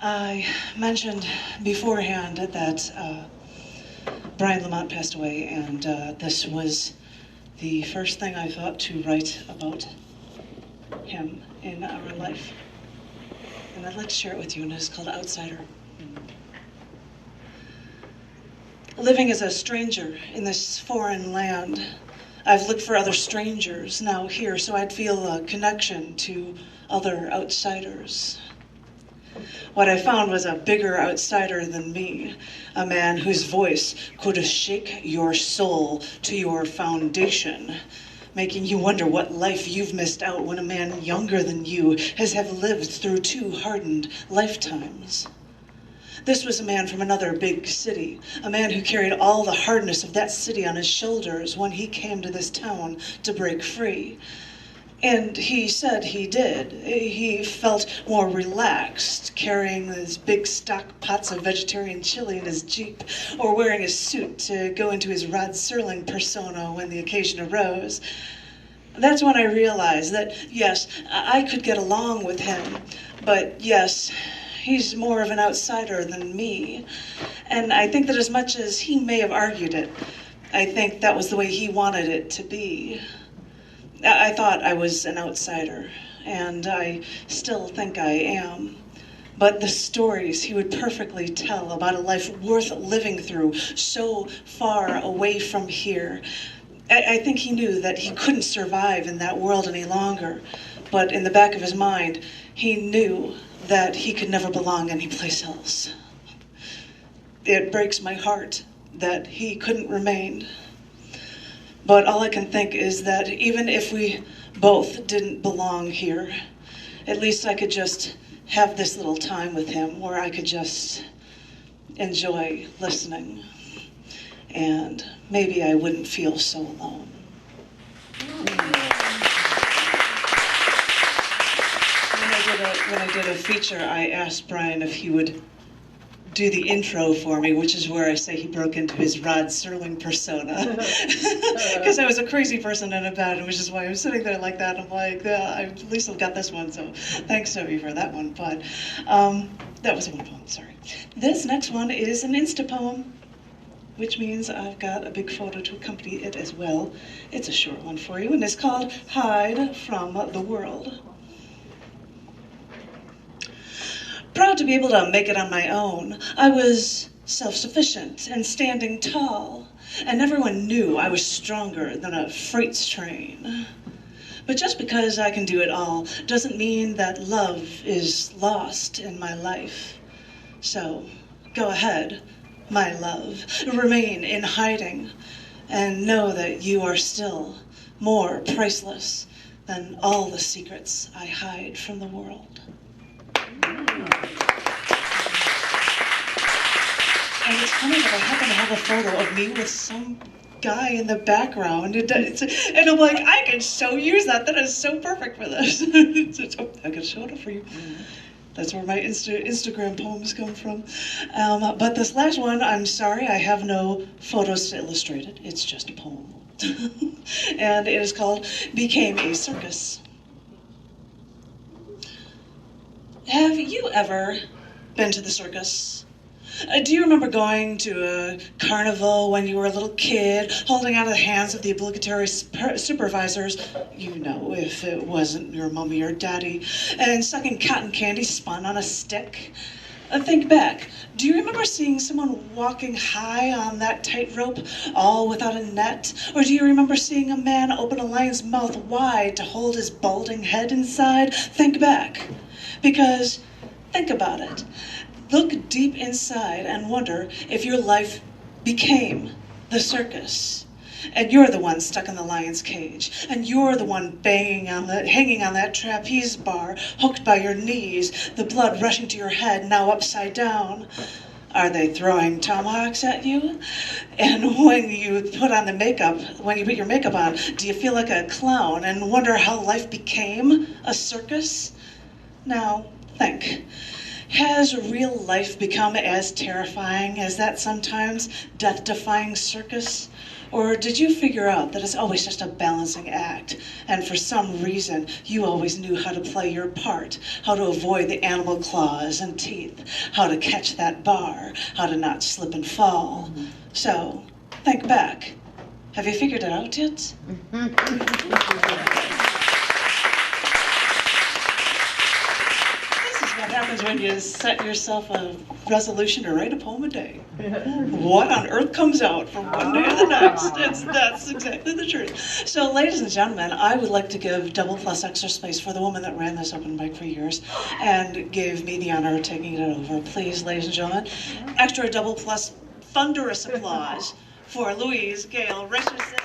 I mentioned beforehand that Brian Lamont passed away, and this was the first thing I thought to write about him in our life. And I'd like to share it with you, and it's called Outsider. Living as a stranger in this foreign land, I've looked for other strangers now here, so I'd feel a connection to other outsiders. What I found was a bigger outsider than me, a man whose voice could shake your soul to your foundation, making you wonder what life you've missed out when a man younger than you has have lived through 2 hardened lifetimes. This was a man from another big city, a man who carried all the hardness of that city on his shoulders when he came to this town to break free. And he said he did. He felt more relaxed carrying his big stock pots of vegetarian chili in his Jeep, or wearing a suit to go into his Rod Serling persona when the occasion arose. That's when I realized that, yes, I could get along with him, but yes, he's more of an outsider than me. And I think that as much as he may have argued it, I think that was the way he wanted it to be. I thought I was an outsider, and I still think I am. But the stories he would perfectly tell about a life worth living through so far away from here, I think he knew that he couldn't survive in that world any longer. But in the back of his mind, he knew that he could never belong anyplace else. It breaks my heart that he couldn't remain. But all I can think is that even if we both didn't belong here, at least I could just have this little time with him where I could just enjoy listening. And maybe I wouldn't feel so alone. When I did a feature, I asked Brian if he would do the intro for me, which is where I say he broke into his Rod Serling persona. Because I was a crazy person in a bed, which is why I was sitting there like that. I'm like, I at least I've got this one, so thanks, Toby, for that one. But that was one poem, sorry. This next one is an Insta poem, which means I've got a big photo to accompany it as well. It's a short one for you, and it's called Hide from the World. Proud to be able to make it on my own, I was self-sufficient and standing tall, and everyone knew I was stronger than a freight train. But just because I can do it all doesn't mean that love is lost in my life. So go ahead, my love, remain in hiding, and know that you are still more priceless than all the secrets I hide from the world. And it's funny that I happen to have a photo of me with some guy in the background. And I'm like, I can so use that. That is so perfect for this. I can show it up for you. That's where my Instagram poems come from. But this last one, I'm sorry, I have no photos to illustrate it. It's just a poem. And it is called Became a Circus. Have you ever been to the circus? Do you remember going to a carnival when you were a little kid, holding out of the hands of the obligatory supervisors, you know, if it wasn't your mommy or daddy, and sucking cotton candy spun on a stick? Think back. Do you remember seeing someone walking high on that tightrope, all without a net? Or do you remember seeing a man open a lion's mouth wide to hold his balding head inside? Think back. Because think about it. Look deep inside and wonder if your life became the circus. And you're the one stuck in the lion's cage. And you're the one hanging on that trapeze bar, hooked by your knees, the blood rushing to your head, now upside down. Are they throwing tomahawks at you? And when you put your makeup on, do you feel like a clown and wonder how life became a circus? Now, think. Has real life become as terrifying as that sometimes death-defying circus? Or did you figure out that it's always just a balancing act, and for some reason you always knew how to play your part, how to avoid the animal claws and teeth, how to catch that bar, how to not slip and fall? So, think back. Have you figured it out yet? What happens when you set yourself a resolution to write a poem a day? What on earth comes out from one day to the next? That's exactly the truth. So, ladies and gentlemen, I would like to give double plus extra space for the woman that ran this open mic for years and gave me the honor of taking it over. Please, ladies and gentlemen, extra double plus thunderous applause for Louise Gale Richardson.